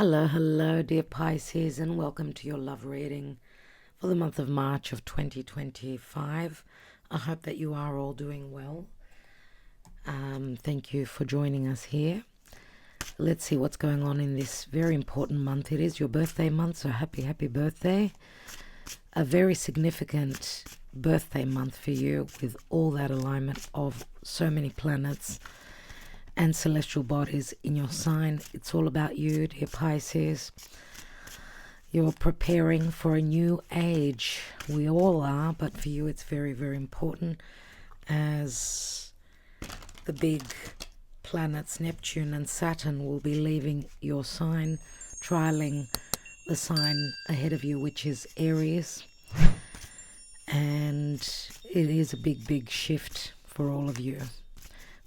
Hello, dear Pisces, and welcome to your love reading for the month of March of 2025. I hope that you are all doing well. Thank you for joining us here. Let's see what's going on in this very important month. It is your birthday month, so happy birthday. A very significant birthday month for you with all that alignment of so many planets and celestial bodies in your sign. It's all about you, dear Pisces. You're preparing for a new age. We all are, but for you it's very important as the big planets Neptune and Saturn will be leaving your sign, trialing the sign ahead of you, which is Aries. And it is a big shift for all of you,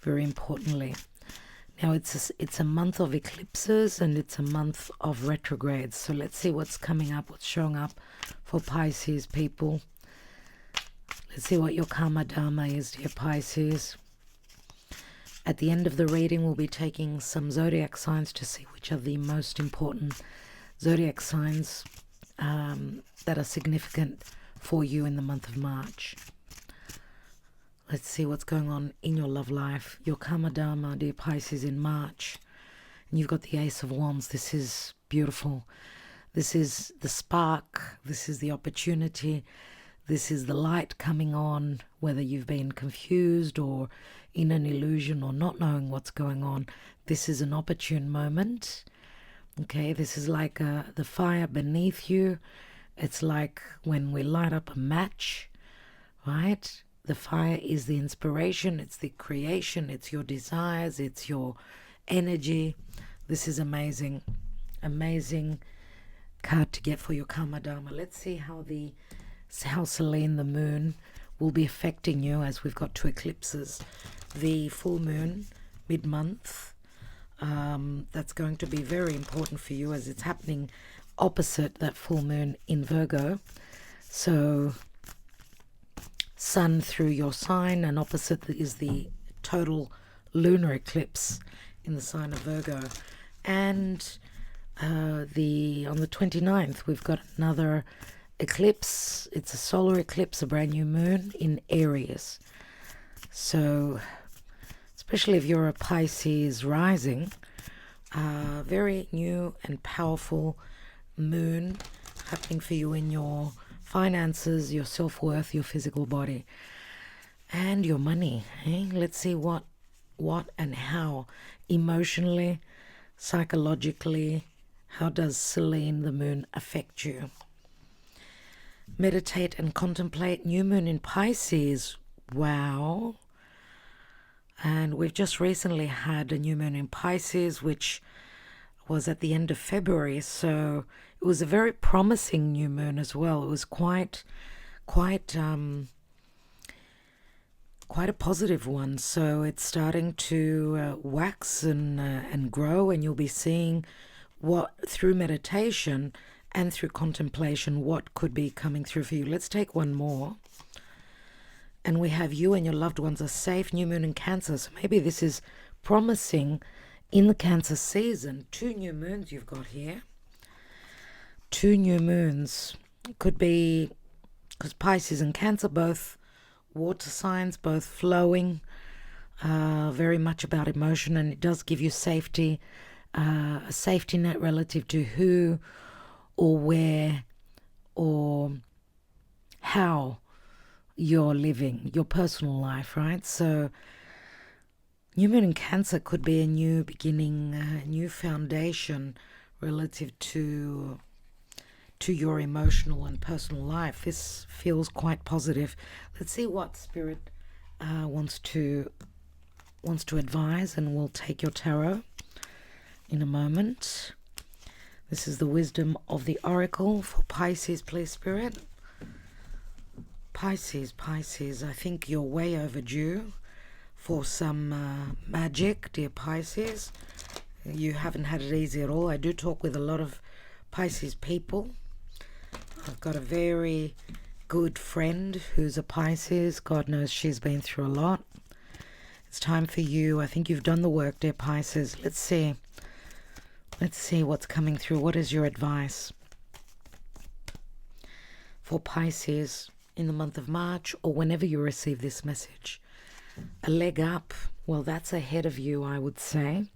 very importantly. Now it's a month of eclipses and it's a month of retrogrades. So let's see what's coming up, what's showing up for Pisces people. Let's see what your karma dharma is, dear Pisces. At the end of the reading, we'll be taking some zodiac signs to see which are the most important zodiac signs that are significant for you in the month of March. Let's see what's going on in your love life. Your karma dharma, dear Pisces, in March. And you've got the Ace of Wands. This is beautiful. This is the spark. This is the opportunity. This is the light coming on, whether you've been confused or in an illusion or not knowing what's going on. This is an opportune moment. Okay, this is like the fire beneath you. It's like when we light up a match, right? The fire is the inspiration, it's the creation, it's your desires, it's your energy. This is amazing card to get for your karma dharma. Let's see how Selene, the moon, will be affecting you as we've got two eclipses. The full moon, mid-month, that's going to be very important for you as it's happening opposite that full moon in Virgo. So Sun through your sign, and opposite is the total lunar eclipse in the sign of Virgo. And on the 29th, we've got another eclipse. It's a solar eclipse, a brand new moon in Aries. So, especially if you're a Pisces rising, very new and powerful moon happening for you in your finances, your self-worth, your physical body, and your money. Let's see what and how emotionally, psychologically, how does Selene, the moon, affect you? Meditate and contemplate. New moon in Pisces. Wow. And we've just recently had a new moon in Pisces, which was at the end of February, so it was a very promising new moon as well. It was quite a positive one. So it's starting to wax and grow, and you'll be seeing what through meditation and through contemplation what could be coming through for you. Let's take one more. And we have you and your loved ones are safe. New moon in Cancer. So maybe this is promising in the Cancer season. Two new moons you've got here. Two new moons. It could be because Pisces and Cancer, both water signs, both flowing, very much about emotion, and it does give you safety, a safety net relative to who or where or how you're living your personal life, right? So new moon in Cancer could be a new beginning, a new foundation relative to your emotional and personal life. This feels quite positive. Let's see what Spirit wants to advise, and we'll take your tarot in a moment. This is the wisdom of the oracle for Pisces, please, Spirit. Pisces, I think you're way overdue for some magic, dear Pisces. You haven't had it easy at all. I do talk with a lot of Pisces people. I've got a very good friend who's a Pisces. God knows she's been through a lot. It's time for you. I think you've done the work, dear Pisces. Let's see. Let's see what's coming through. What is your advice for Pisces in the month of March, or whenever you receive this message? A leg up. Well, that's ahead of you, I would say.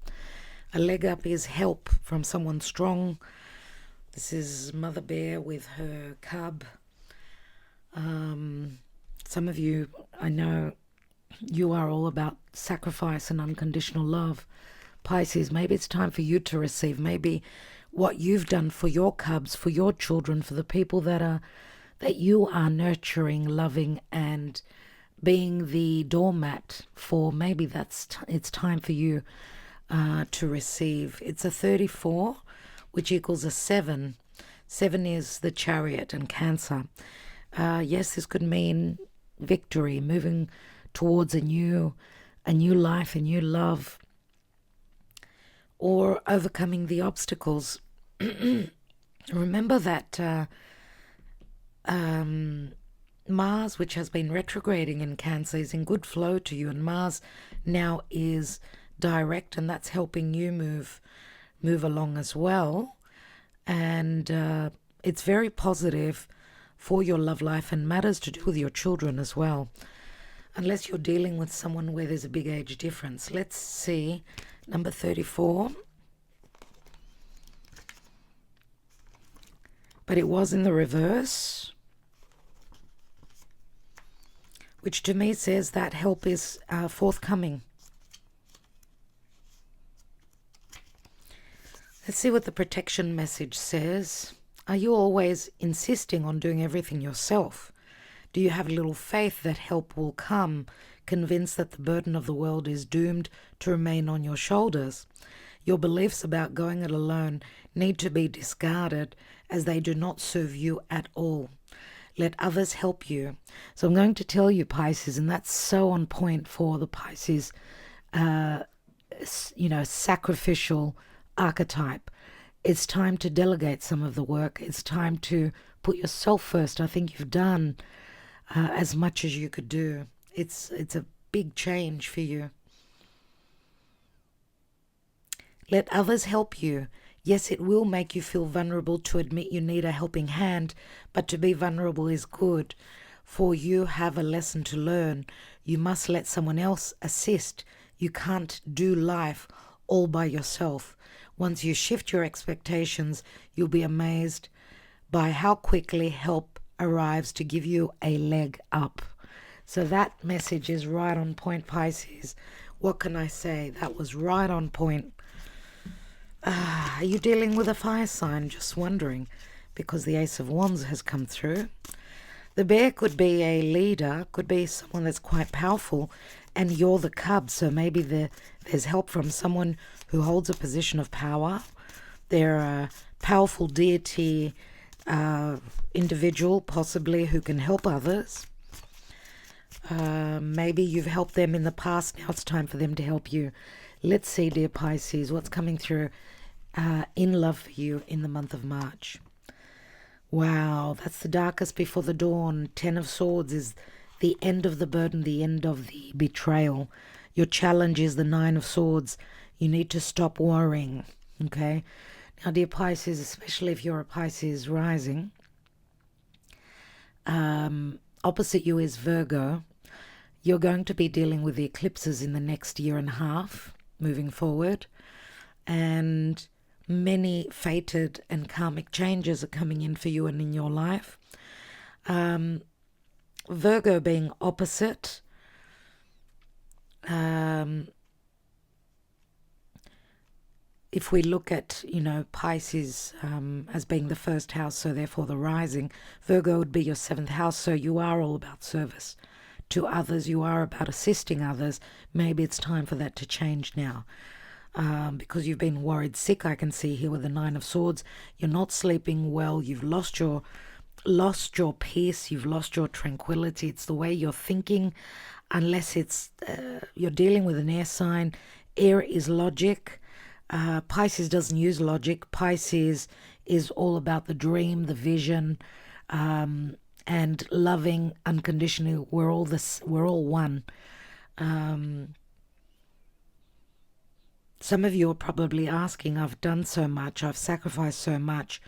A leg up is help from someone strong. This is Mother Bear with her cub. Some of you, I know, you are all about sacrifice and unconditional love. Pisces, maybe it's time for you to receive. Maybe what you've done for your cubs, for your children, for the people that you are nurturing, loving, and being the doormat for, maybe it's time for you to receive. It's a 34, which equals a 7. 7 is the Chariot and Cancer. Yes, this could mean victory, moving towards a new life, a new love, or overcoming the obstacles. Remember that Mars, which has been retrograding in Cancer, is in good flow to you, and Mars now is direct, and that's helping you move along as well. And it's very positive for your love life and matters to do with your children as well, unless you're dealing with someone where there's a big age difference. Let's see, number 34. But it was in the reverse, which to me says that help is forthcoming. Let's see what the protection message says. Are you always insisting on doing everything yourself? Do you have little faith that help will come, convinced that the burden of the world is doomed to remain on your shoulders? Your beliefs about going it alone need to be discarded, as they do not serve you at all. Let others help you. So I'm going to tell you, Pisces, and that's so on point for the Pisces, sacrificial archetype. It's time to delegate some of the work. It's time to put yourself first. I think you've done as much as you could do. It's a big change for you. Let others help you. Yes, it will make you feel vulnerable to admit you need a helping hand, but to be vulnerable is good, for you have a lesson to learn. You must let someone else assist. You can't do life all by yourself. Once you shift your expectations, you'll be amazed by how quickly help arrives to give you a leg up. So that message is right on point, Pisces. What can I say? That was right on point. Are you dealing with a fire sign? Just wondering, because the Ace of Wands has come through. The bear could be a leader, could be someone that's quite powerful, and you're the cub, so maybe there's help from someone who holds a position of power. They're a powerful deity individual, possibly, who can help others. Maybe you've helped them in the past, now it's time for them to help you. Let's see, dear Pisces, what's coming through in love for you in the month of March. Wow, that's the darkest before the dawn. 10 of Swords is the end of the burden, the end of the betrayal. Your challenge is the 9 of Swords. You need to stop worrying, okay? Now, dear Pisces, especially if you're a Pisces rising, opposite you is Virgo. You're going to be dealing with the eclipses in the next year and a half, moving forward. And many fated and karmic changes are coming in for you and in your life. Virgo being opposite, if we look at, Pisces as being the first house, so therefore the rising, Virgo would be your 7th house, so you are all about service to others. You are about assisting others. Maybe it's time for that to change now. Because you've been worried sick, I can see here with the 9 of Swords. You're not sleeping well. You've lost your peace. You've lost your tranquility. It's the way you're thinking, unless it's you're dealing with an air sign. Air is logic. Pisces doesn't use logic. Pisces is all about the dream, the vision, and loving unconditionally. We're all one. Some of you are probably asking, I've done so much, I've sacrificed so much,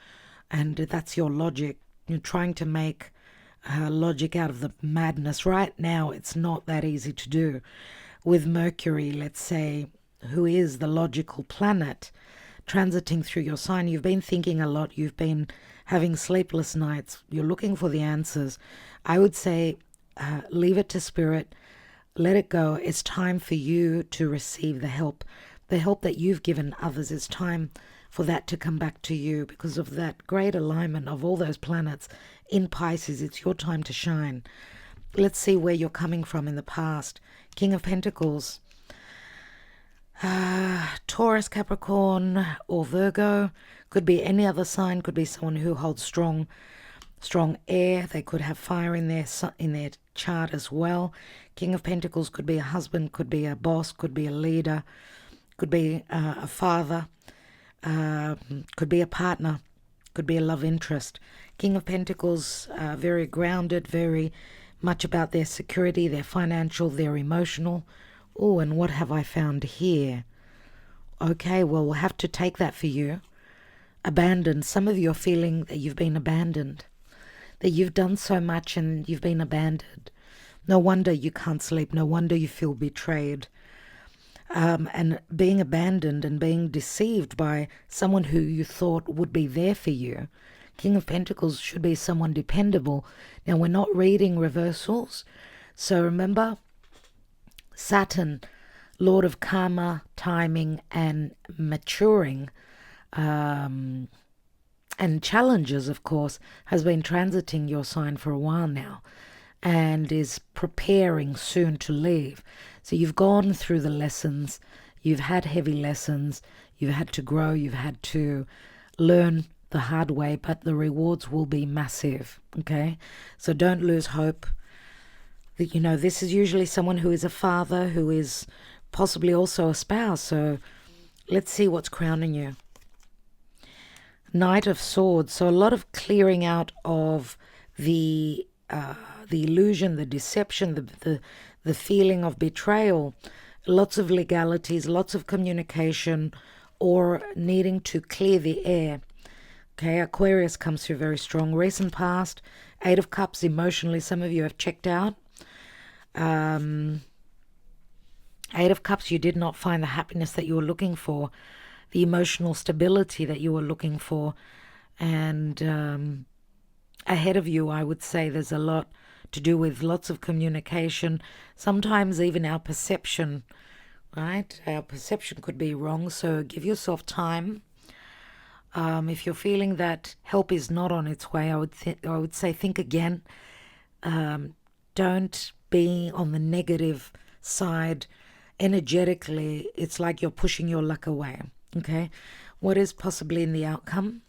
and that's your logic. You're trying to make logic out of the madness. Right now, it's not that easy to do. With Mercury, let's say, who is the logical planet, transiting through your sign, you've been thinking a lot, you've been having sleepless nights, you're looking for the answers. I would say leave it to spirit, let it go. It's time for you to receive the help that you've given others. It's time for that to come back to you because of that great alignment of all those planets in Pisces. It's your time to shine. Let's see where you're coming from in the past. King of Pentacles, Taurus, Capricorn, or Virgo. Could be any other sign. Could be someone who holds strong air. They could have fire in their chart as well. King of Pentacles could be a husband, could be a boss, could be a leader, could be a father, could be a partner, could be a love interest. King of Pentacles, very grounded, very much about their security, their financial, their emotional. Oh, and what have I found here? Okay, well, we'll have to take that for you. Abandoned. Some of you are feeling that you've been abandoned, that you've done so much and you've been abandoned. No wonder you can't sleep. No wonder you feel betrayed. And being abandoned and being deceived by someone who you thought would be there for you. King of Pentacles should be someone dependable. Now, we're not reading reversals. So remember, Saturn, Lord of karma, timing, and maturing, and challenges, of course, has been transiting your sign for a while now and is preparing soon to leave. So you've gone through the lessons, you've had heavy lessons, you've had to grow, you've had to learn the hard way, but the rewards will be massive, okay? So don't lose hope. You know, this is usually someone who is a father, who is possibly also a spouse. So let's see what's crowning you. Knight of Swords. So a lot of clearing out of the illusion, the deception, the feeling of betrayal. Lots of legalities, lots of communication, or needing to clear the air. Okay, Aquarius comes through very strong. Recent past, 8 of Cups, emotionally, some of you have checked out. 8 of Cups, you did not find the happiness that you were looking for, the emotional stability that you were looking for. And ahead of you, I would say there's a lot to do with lots of communication, sometimes even our perception, right? Our perception could be wrong, so give yourself time. If you're feeling that help is not on its way, I would say think again. Don't be on the negative side. Energetically, it's like you're pushing your luck away. Okay, what is possibly in the outcome?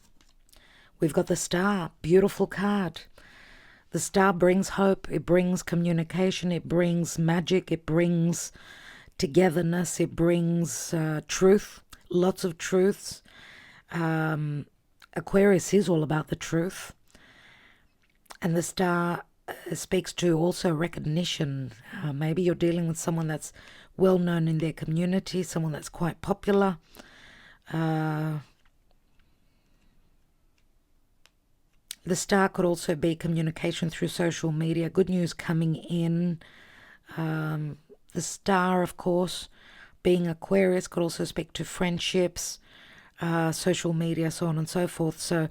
We've got the Star, beautiful card. The Star brings hope, it brings communication, it brings magic, it brings togetherness, it brings truth, lots of truths. Aquarius is all about the truth. And the Star speaks to also recognition. Maybe you're dealing with someone that's well known in their community, someone that's quite popular. The Star could also be communication through social media, good news coming in. The Star, of course, being Aquarius, could also speak to friendships, social media, so on and so forth. So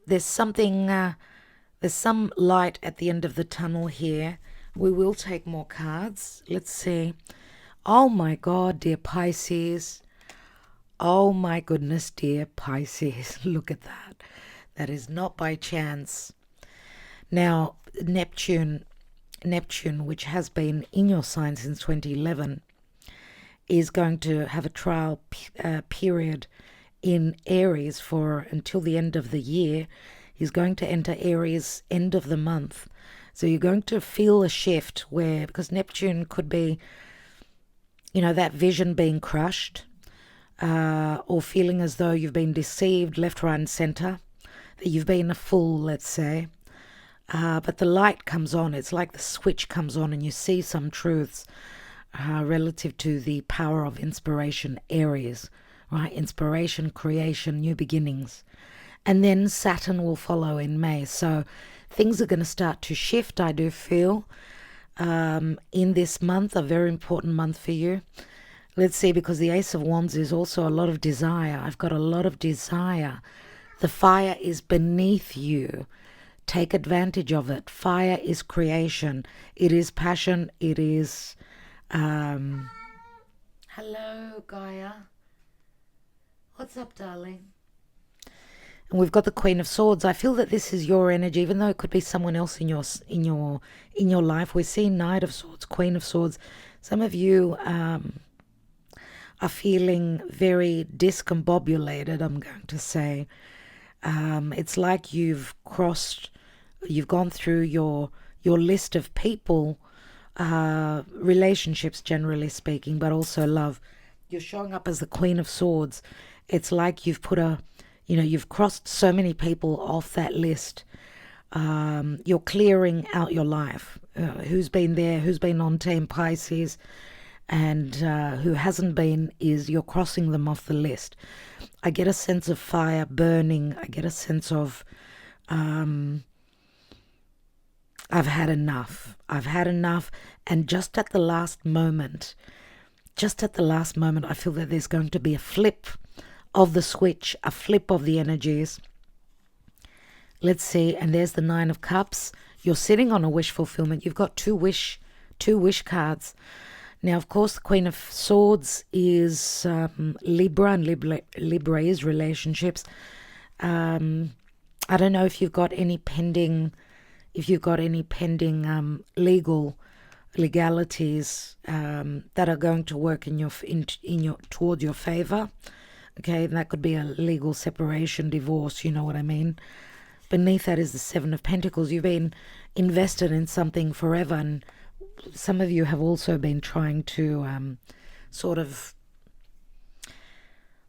there's something, there's some light at the end of the tunnel here. We will take more cards. Let's see. Oh my God, dear Pisces. Oh my goodness, dear Pisces. Look at that. That is not by chance. Now, Neptune, which has been in your sign since 2011, is going to have a trial period in Aries for until the end of the year. He's going to enter Aries end of the month. So you're going to feel a shift where, because Neptune could be, that vision being crushed, or feeling as though you've been deceived left, right, and center, that you've been a fool, let's say. But the light comes on. It's like the switch comes on and you see some truths. relative to the power of inspiration, Aries, right? Inspiration, creation, new beginnings. And then Saturn will follow in May. So things are going to start to shift, I do feel, in this month, a very important month for you. Let's see, because the Ace of Wands is also a lot of desire. I've got a lot of desire. The fire is beneath you. Take advantage of it. Fire is creation. It is passion. It is... Hello, Gaia. What's up, darling? And we've got the Queen of Swords. I feel that this is your energy, even though it could be someone else in your life. We're seeing Knight of Swords, Queen of Swords. Some of you are feeling very discombobulated, I'm going to say. It's like you've gone through your list of people, relationships generally speaking, but also love. You're showing up as the Queen of Swords. It's like you've you've crossed so many people off that list. You're clearing out your life. Who's been there, who's been on Team Pisces, and who hasn't been, is you're crossing them off the list. I get a sense of fire burning. I get a sense of I've had enough. I've had enough. And just at the last moment, I feel that there's going to be a flip of the switch, a flip of the energies. Let's see. And there's the Nine of Cups. You're sitting on a wish fulfillment. You've got two wish cards. Now, of course, the Queen of Swords is Libra, and Libra is relationships. I don't know if you've got any pending, legalities that are going to work in your towards your favor. Okay, and that could be a legal separation, divorce. You know what I mean. Beneath that is the Seven of Pentacles. You've been invested in something forever, and some of you have also been trying to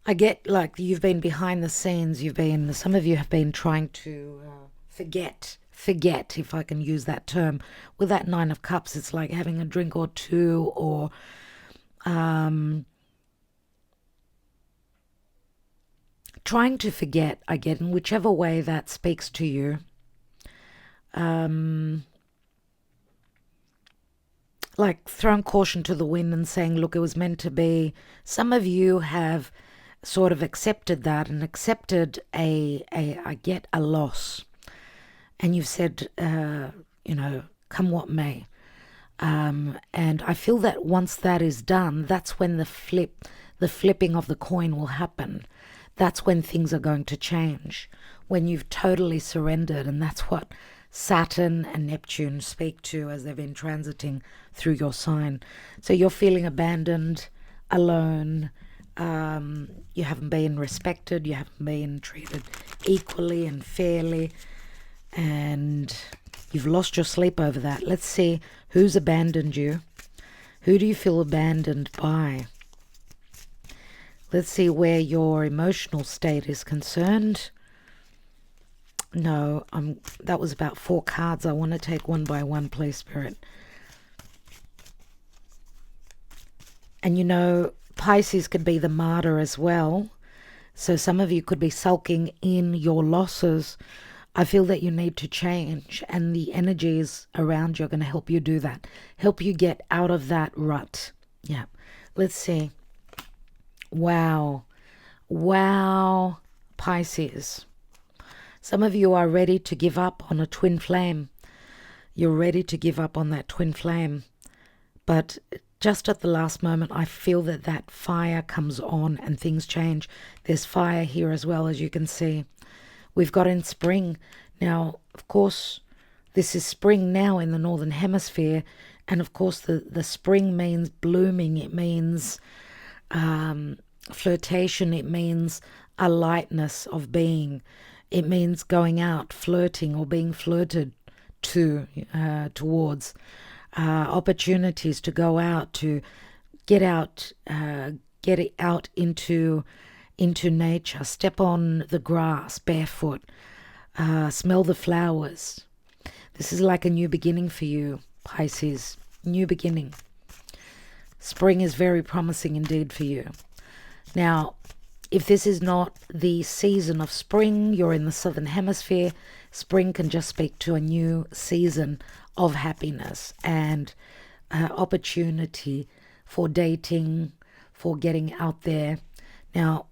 I get like you've been behind the scenes. Some of you have been trying to forget, if I can use that term. With that Nine of Cups, it's like having a drink or two, or trying to forget, I get, in whichever way that speaks to you. Like throwing caution to the wind and saying, look, it was meant to be. Some of you have sort of accepted that, and accepted a loss. And you've said, come what may. And I feel that once that is done, that's when the flipping of the coin will happen. That's when things are going to change, when you've totally surrendered. And that's what Saturn and Neptune speak to as they've been transiting through your sign. So you're feeling abandoned, alone. You haven't been respected. You haven't been treated equally and fairly. And you've lost your sleep over that. Let's see who's abandoned you. Who do you feel abandoned by? Let's see where your emotional state is concerned. No, that was about 4 cards. I want to take one by one, please, Spirit. And Pisces could be the martyr as well. So some of you could be sulking in your losses. I feel that you need to change, and the energies around you are going to help you do that. Help you get out of that rut. Yeah. Let's see. Wow, Pisces. Some of you are ready to give up on a twin flame. You're ready to give up on that twin flame. But just at the last moment, I feel that fire comes on and things change. There's fire here as well, as you can see. We've got in spring. Now, of course, this is spring now in the Northern Hemisphere. And of course, the spring means blooming. It means flirtation. It means a lightness of being. It means going out, flirting, or being flirted towards. Opportunities to go out, to get out into nature, step on the grass barefoot, smell the flowers. This is like a new beginning for you, Pisces. New beginning. Spring is very promising indeed for you. Now, if this is not the season of spring, you're in the southern hemisphere, spring can just speak to a new season of happiness and opportunity for dating, for getting out there. Now,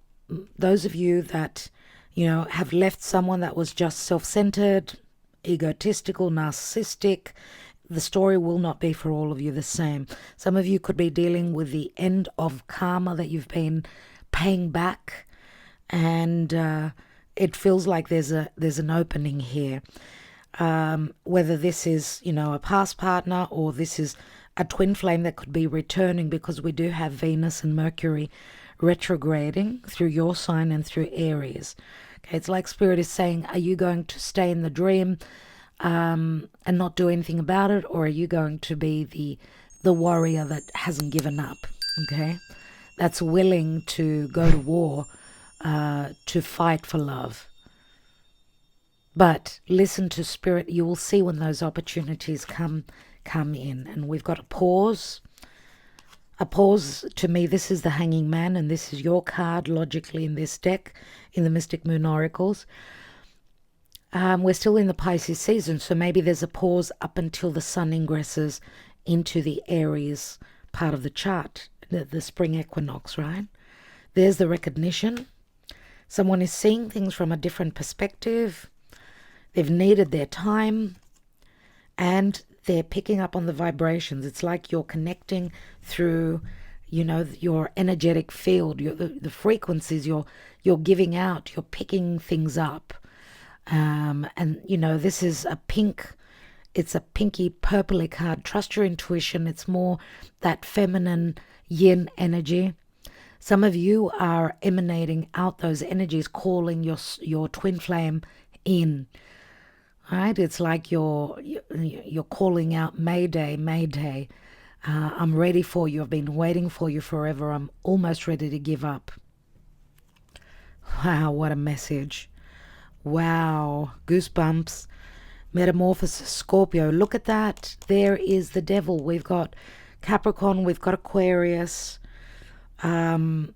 those of you that, have left someone that was just self-centered, egotistical, narcissistic, the story will not be for all of you the same. Some of you could be dealing with the end of karma that you've been paying back, and it feels like there's an opening here. Whether this is, a past partner, or this is a twin flame that could be returning, because we do have Venus and Mercury retrograding through your sign and through Aries. Okay, it's like Spirit is saying, are you going to stay in the dream and not do anything about it, or are you going to be the warrior that hasn't given up? Okay, that's willing to go to war, to fight for love. But listen to Spirit. You will see when those opportunities come in. And we've got a pause. A pause, to me, this is the Hanging Man, and this is your card logically in this deck, in the Mystic Moon Oracles. We're still in the Pisces season, so maybe there's a pause up until the sun ingresses into the Aries part of the chart, the spring equinox, right? There's the recognition. Someone is seeing things from a different perspective. They've needed their time, and they're picking up on the vibrations. It's like you're connecting through, your energetic field, the frequencies you're giving out. You're picking things up. And this is a pink, it's a pinky purpley card. Trust your intuition. It's more that feminine yin energy. Some of you are emanating out those energies, calling your twin flame in. Right? It's like you're calling out, Mayday, Mayday. I'm ready for you. I've been waiting for you forever. I'm almost ready to give up. Wow, what a message. Wow, goosebumps. Metamorphosis, Scorpio. Look at that. There is the devil. We've got Capricorn. We've got Aquarius. Karma.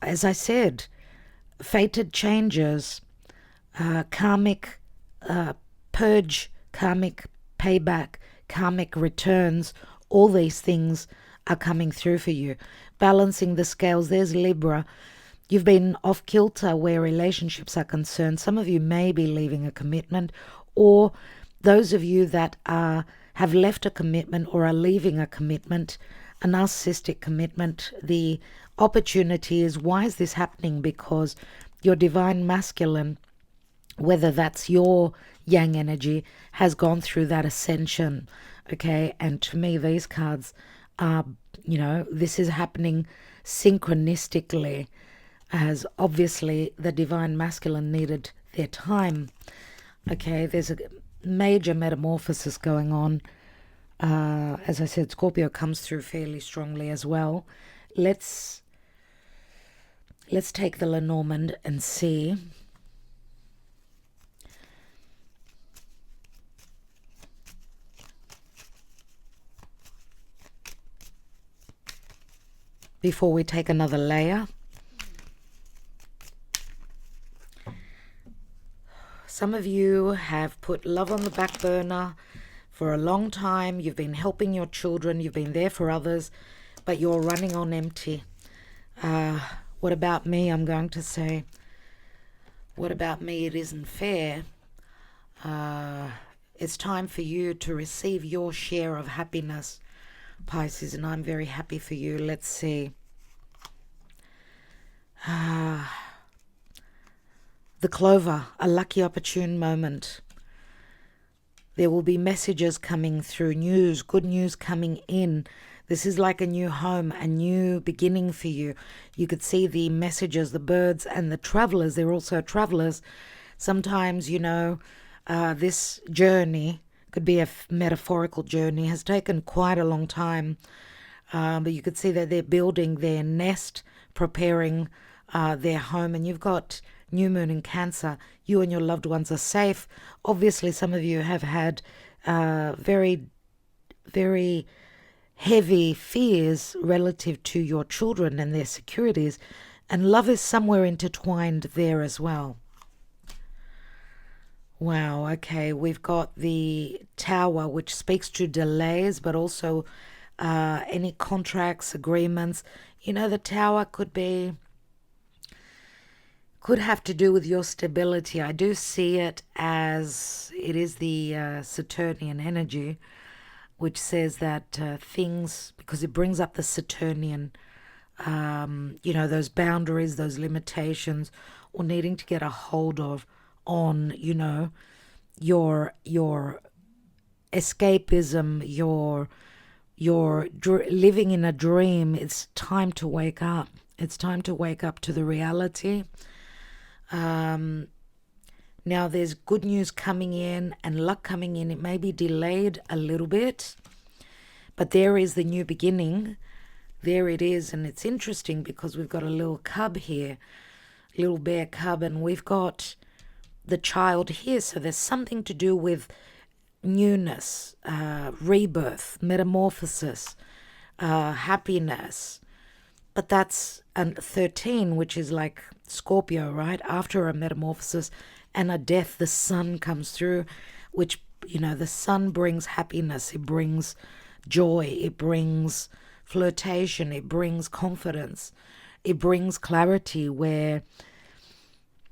As I said, fated changes. Karmic purge, karmic payback, karmic returns. All these things are coming through for you. Balancing the scales. There's Libra. You've been off kilter where relationships are concerned. Some of you may be leaving a commitment, or those of you that have left a commitment or are leaving a commitment, a narcissistic commitment. The opportunity is, why is this happening? Because your divine masculine, whether that's your yang energy, has gone through that ascension. Okay, and to me, these cards are, this is happening synchronistically, as obviously the divine masculine needed their time. Okay, there's a major metamorphosis going on. As I said, Scorpio comes through fairly strongly as well. Let's take the Lenormand and see. Before we take another layer. Some of you have put love on the back burner for a long time. You've been helping your children. You've been there for others, but you're running on empty. What about me? I'm going to say, what about me? It isn't fair. It's time for you to receive your share of happiness, Pisces, and I'm very happy for you. Let's see. The Clover, a lucky opportune moment. There will be messages coming through, news, good news coming in. This is like a new home, a new beginning for you. You could see the messages, the birds and the travelers. They're also travelers. Sometimes, this journey could be a metaphorical journey, has taken quite a long time. But you could see that they're building their nest, preparing their home. And you've got New Moon in Cancer. You and your loved ones are safe. Obviously, some of you have had very, very heavy fears relative to your children and their securities, and love is somewhere intertwined there as well. Wow, okay, we've got the Tower, which speaks to delays, but also any contracts, agreements. The Tower could have to do with your stability. I do see it as it is the Saturnian energy, which says that things, because it brings up the Saturnian, those boundaries, those limitations, or needing to get a hold of on, your escapism, your living in a dream. It's time to wake up. It's time to wake up to the reality. Now there's good news coming in and luck coming in. It may be delayed a little bit, but there is the new beginning. There it is. And it's interesting because we've got a little cub here, little bear cub, and we've got the child here. So there's something to do with newness, rebirth, metamorphosis, happiness. But that's 13, which is like Scorpio, right? After a metamorphosis and a death, the sun comes through, which, the sun brings happiness. It brings joy. It brings flirtation. It brings confidence. It brings clarity where,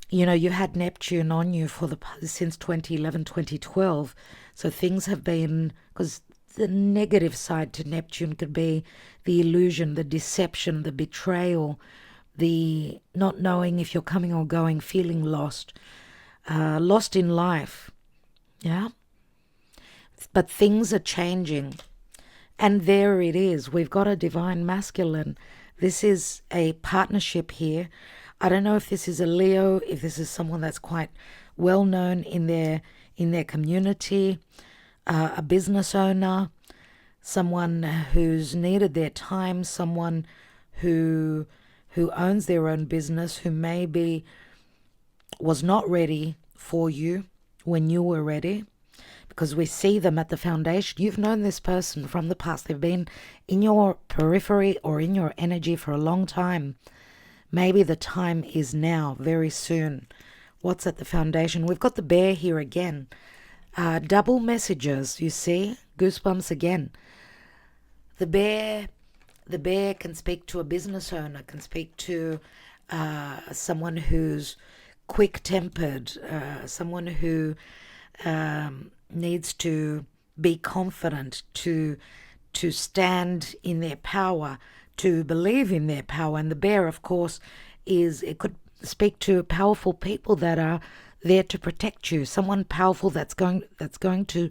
you had Neptune on you since 2011, 2012. So things have been, because the negative side to Neptune could be the illusion, the deception, the betrayal, the not knowing if you're coming or going, feeling lost, lost in life. Yeah. But things are changing. And there it is. We've got a divine masculine. This is a partnership here. I don't know if this is a Leo, if this is someone that's quite well known in their community, a business owner, someone who's needed their time, someone who owns their own business, who maybe was not ready for you when you were ready, because we see them at the foundation. You've known this person from the past. They've been in your periphery or in your energy for a long time. Maybe the time is now, very soon. What's at the foundation? We've got the bear here again. Double messages, you see? Goosebumps again. The bear can speak to a business owner, can speak to someone who's quick-tempered, someone who needs to be confident, to stand in their power, to believe in their power. And the bear, of course, it could speak to powerful people that are there to protect you. Someone powerful that's going to,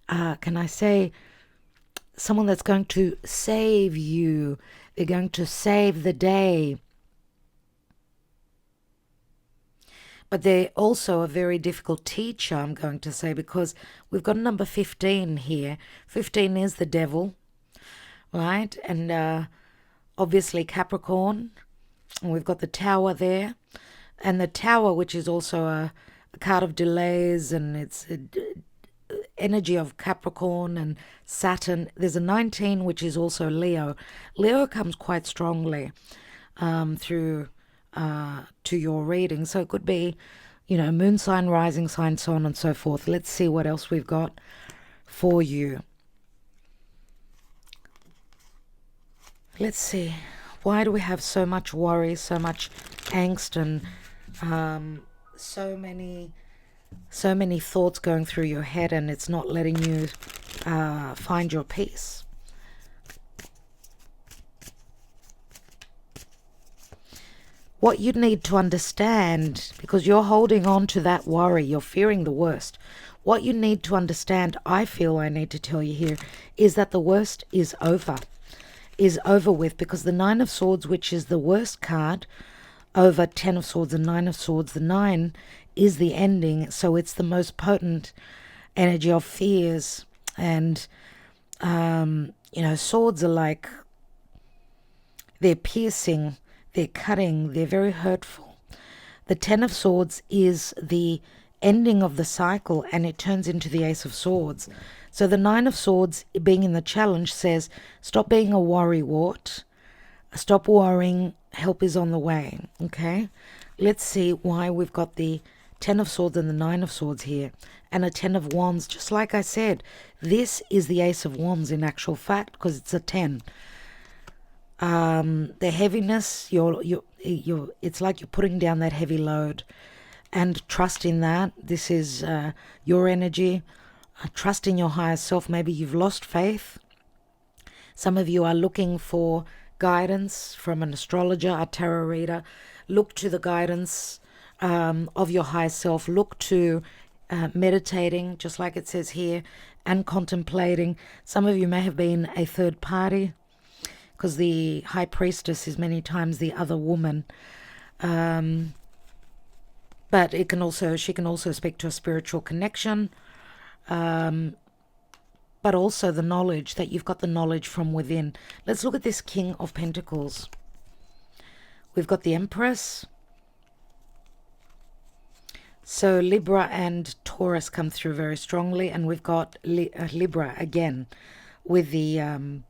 can I say, someone that's going to save you. They're going to save the day. But they're also a very difficult teacher, I'm going to say, because we've got number 15 here. 15 is the devil, right? And obviously Capricorn. And we've got the Tower there. And the Tower, which is also a card of delays, and it's energy of Capricorn and Saturn. There's a 19, which is also Leo. Leo comes quite strongly through to your reading. So it could be, moon sign, rising sign, so on and so forth. Let's see what else we've got for you. Let's see. Why do we have so much worry, so much angst, and so many thoughts going through your head, and it's not letting you find your peace? What you need to understand, because you're holding on to that worry, you're fearing the worst. What you need to understand, I feel I need to tell you here, is that the worst is over with, because the 9 of Swords, which is the worst card, over 10 of Swords and 9 of Swords, the 9 is the ending, so it's the most potent energy of fears. And, swords are like, they're piercing, they're cutting, they're very hurtful. The 10 of Swords is the ending of the cycle, and it turns into the Ace of Swords. So the Nine of Swords being in the challenge says, stop being a worrywart. Stop worrying. Help is on the way. Okay. Let's see why we've got the Ten of Swords and the Nine of Swords here, and a Ten of Wands. Just like I said, this is the Ace of Wands in actual fact, because it's a 10. The heaviness, it's like you're putting down that heavy load, and trust in that. This is your energy. Trust in your higher self. Maybe you've lost faith. Some of you are looking for guidance from an astrologer, a tarot reader. Look to the guidance of your higher self. Look to meditating, just like it says here, and contemplating. Some of you may have been a third party, because the high priestess is many times the other woman. But she can also speak to a spiritual connection. But also the knowledge, that you've got the knowledge from within. Let's look at this King of Pentacles. We've got the Empress. So Libra and Taurus come through very strongly, and we've got Libra again with the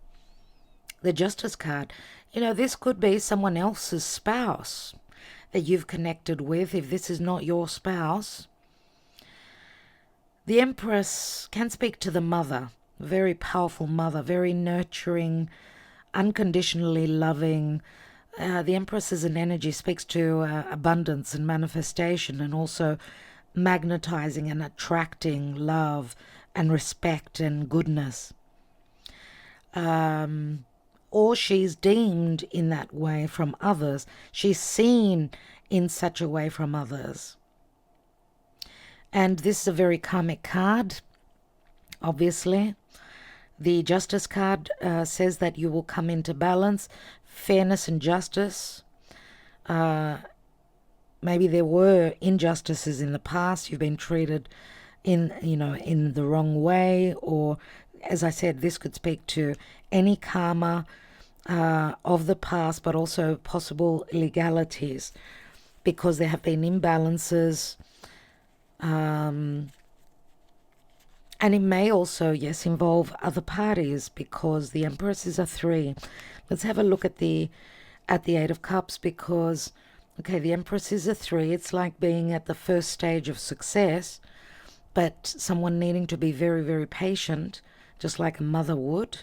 Justice card. You know, this could be someone else's spouse that you've connected with, if this is not your spouse. The Empress can speak to the mother, very powerful mother, very nurturing, unconditionally loving. The Empress as an energy speaks to abundance and manifestation, and also magnetizing and attracting love and respect and goodness. Or she's deemed in that way from others. She's seen in such a way from others. And this is a very karmic card, obviously. The Justice card says that you will come into balance, fairness and justice. Maybe there were injustices in the past. You've been treated in the wrong way, or, as I said, this could speak to any karma of the past, but also possible illegalities, because there have been imbalances. And it may also, yes, involve other parties, because the Empress is a 3. Let's have a look at the Eight of Cups, because, okay, the Empress is a 3. It's like being at the first stage of success, but someone needing to be very, very patient, just like a mother would.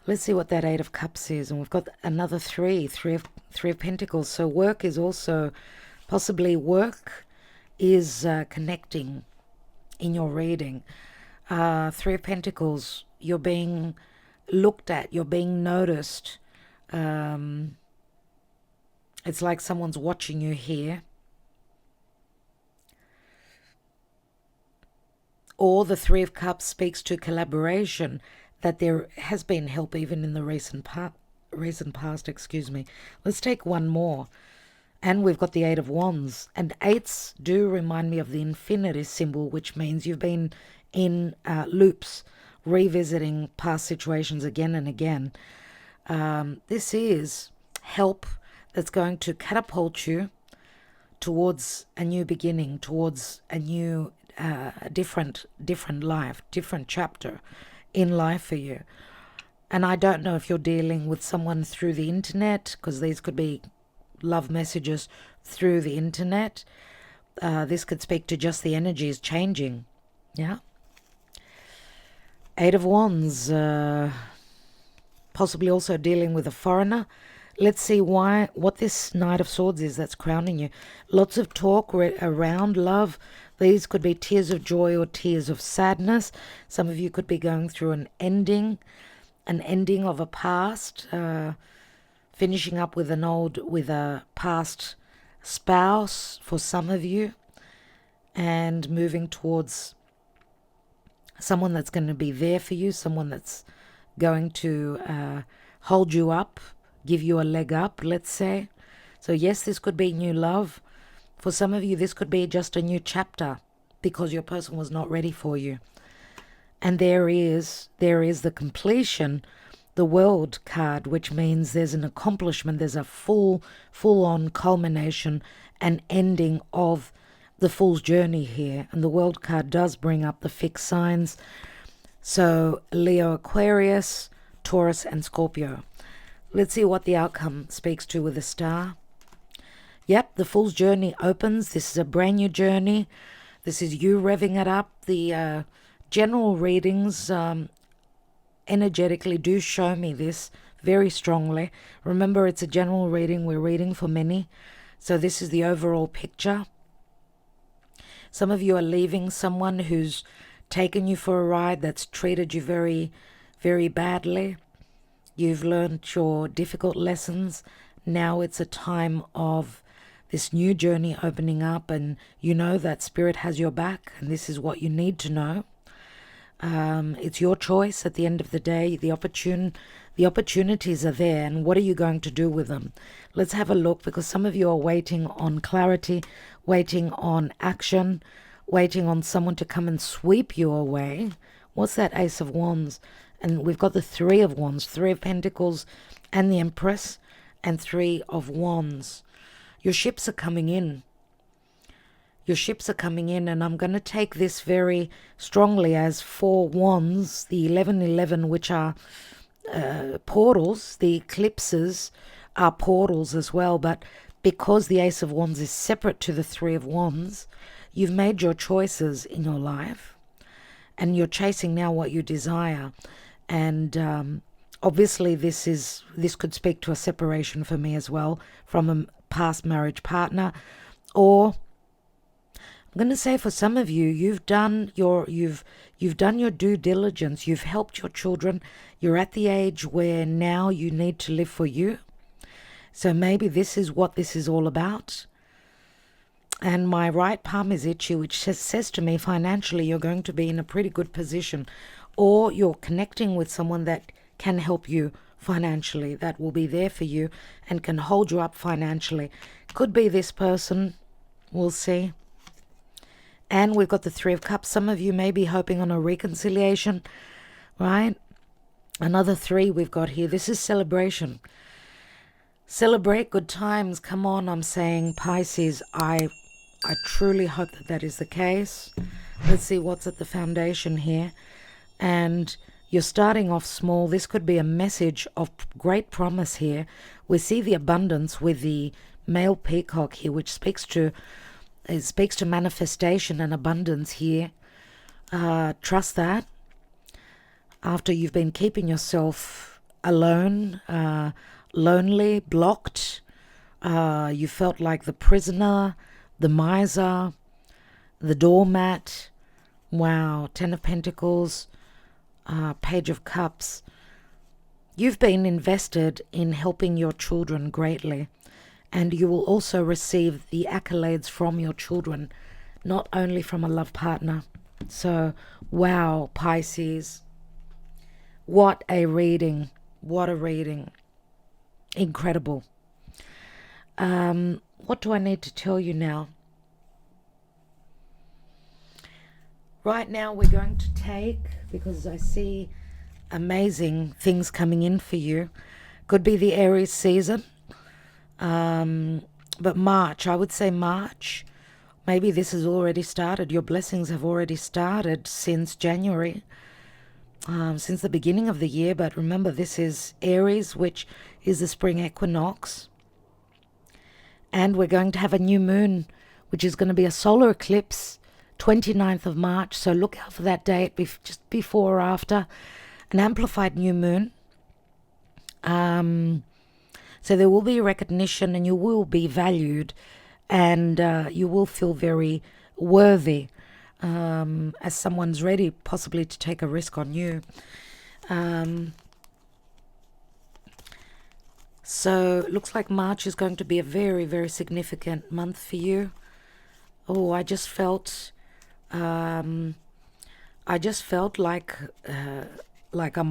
Let's see what that Eight of Cups is. And we've got another 3 of Pentacles. So work is also, possibly work is connecting in your reading. 3 of Pentacles, you're being looked at, you're being noticed. It's like someone's watching you here. Or the 3 of Cups speaks to collaboration, that there has been help even in the recent past. Let's take one more. And we've got the Eight of Wands. And eights do remind me of the infinity symbol, which means you've been in loops, revisiting past situations again and again. This is help that's going to catapult you towards a new beginning, towards a new different life, different chapter in life for you. And I don't know if you're dealing with someone through the internet, because these could be love messages through the internet. This could speak to just the energies changing. Yeah. Eight of Wands, possibly also dealing with a foreigner. Let's see what this Knight of Swords is that's crowning you. Lots of talk around love. These could be tears of joy or tears of sadness. Some of you could be going through an ending of a past, finishing up with a past spouse for some of you, and moving towards someone that's going to be there for you, someone that's going to hold you up, give you a leg up, let's say. So yes, this could be new love. For some of you, this could be just a new chapter, because your person was not ready for you. And there is the completion, the World card, which means there's an accomplishment, there's a full-on culmination and ending of the Fool's Journey here, and the World card does bring up the fixed signs. So Leo, Aquarius, Taurus, and Scorpio. Let's see what the outcome speaks to with a star. Yep, the Fool's Journey opens. This is a brand new journey. This is you revving it up. The general readings energetically do show me this very strongly. Remember, it's a general reading. We're reading for many. So this is the overall picture. Some of you are leaving someone who's taken you for a ride, that's treated you very, very badly. You've learned your difficult lessons. Now it's a time of this new journey opening up, and you know that Spirit has your back, and this is what you need to know. It's your choice at the end of the day. The opportunities are there, and what are you going to do with them? Let's have a look, because some of you are waiting on clarity, waiting on action, waiting on someone to come and sweep you away. What's that Ace of Wands? And we've got the Three of Wands, Three of Pentacles, and the Empress, and Three of Wands. Your ships are coming in. Your ships are coming in, and I'm going to take this very strongly as 4 wands, the 1111, which are portals. The eclipses are portals as well, but because the Ace of Wands is separate to the Three of Wands, you've made your choices in your life, and you're chasing now what you desire. And obviously this could speak to a separation for me as well from a past marriage partner, or I'm going to say for some of you, you've done your due diligence. You've helped your children. You're at the age where now you need to live for you. So maybe this is what this is all about. And my right palm is itchy, which says to me financially you're going to be in a pretty good position, or you're connecting with someone that can help you financially, that will be there for you and can hold you up financially. Could be this person. We'll see. And we've got the Three of Cups. Some of you may be hoping on a reconciliation, right? Another 3 we've got here. This is celebration. Celebrate good times. Come on, I'm saying, Pisces. I truly hope that that is the case. Let's see what's at the foundation here. And you're starting off small. This could be a message of great promise here. We see the abundance with the male peacock here, which speaks to manifestation and abundance here. Trust that. After you've been keeping yourself alone, lonely, blocked, you felt like the prisoner, the miser, the doormat. Wow, 10 of Pentacles, Page of Cups. You've been invested in helping your children greatly, and you will also receive the accolades from your children, not only from a love partner. So, wow, Pisces. What a reading. What a reading. Incredible. What do I need to tell you now? Right now we're going to take, because I see amazing things coming in for you. Could be the Aries season. But March, I would say March. Maybe this has already started. Your blessings have already started since January, since the beginning of the year. But remember, this is Aries, which is the spring equinox. And we're going to have a new moon, which is going to be a solar eclipse, 29th of March. So look out for that date, just before or after. An amplified new moon. So there will be recognition, and you will be valued, and you will feel very worthy as someone's ready possibly to take a risk on you. So it looks like March is going to be a very, very significant month for you. Oh, I just felt like I'm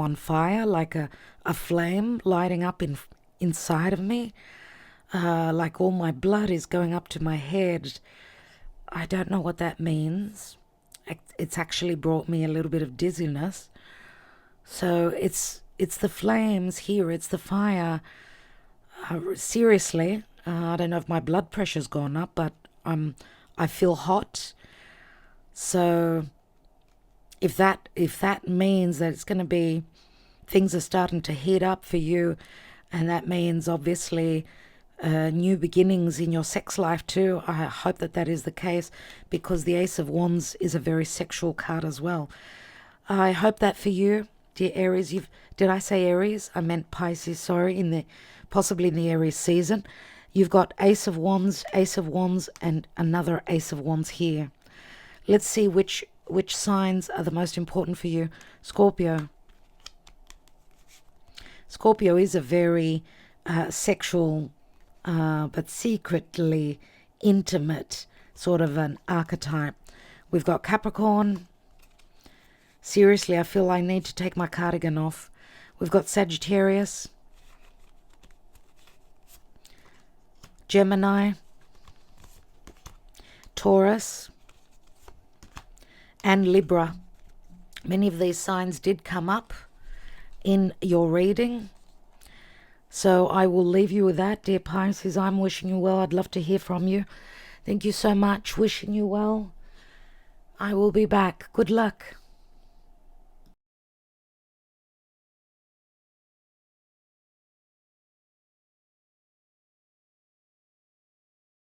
on fire, like a flame lighting up inside of me, like all my blood is going up to my head. I don't know what that means. It's actually brought me a little bit of dizziness. So it's the flames here, it's the fire. Seriously, I don't know if my blood pressure's gone up, but I'm I feel hot. So if that means that it's going to be, things are starting to heat up for you, and that means obviously new beginnings in your sex life too. I hope that that is the case, because the Ace of Wands is a very sexual card as well. I hope that for you, dear Aries. Did I say Aries? I meant Pisces. Sorry, possibly in the Aries season. You've got Ace of Wands, and another Ace of Wands here. Let's see which signs are the most important for you. Scorpio. Scorpio is a very sexual, but secretly intimate sort of an archetype. We've got Capricorn. Seriously, I feel I need to take my cardigan off. We've got Sagittarius, Gemini, Taurus, and Libra. Many of these signs did come up in your reading. So I will leave you with that, dear Pisces. I'm wishing you well. I'd love to hear from you. Thank you so much. Wishing you well. I will be back. Good luck.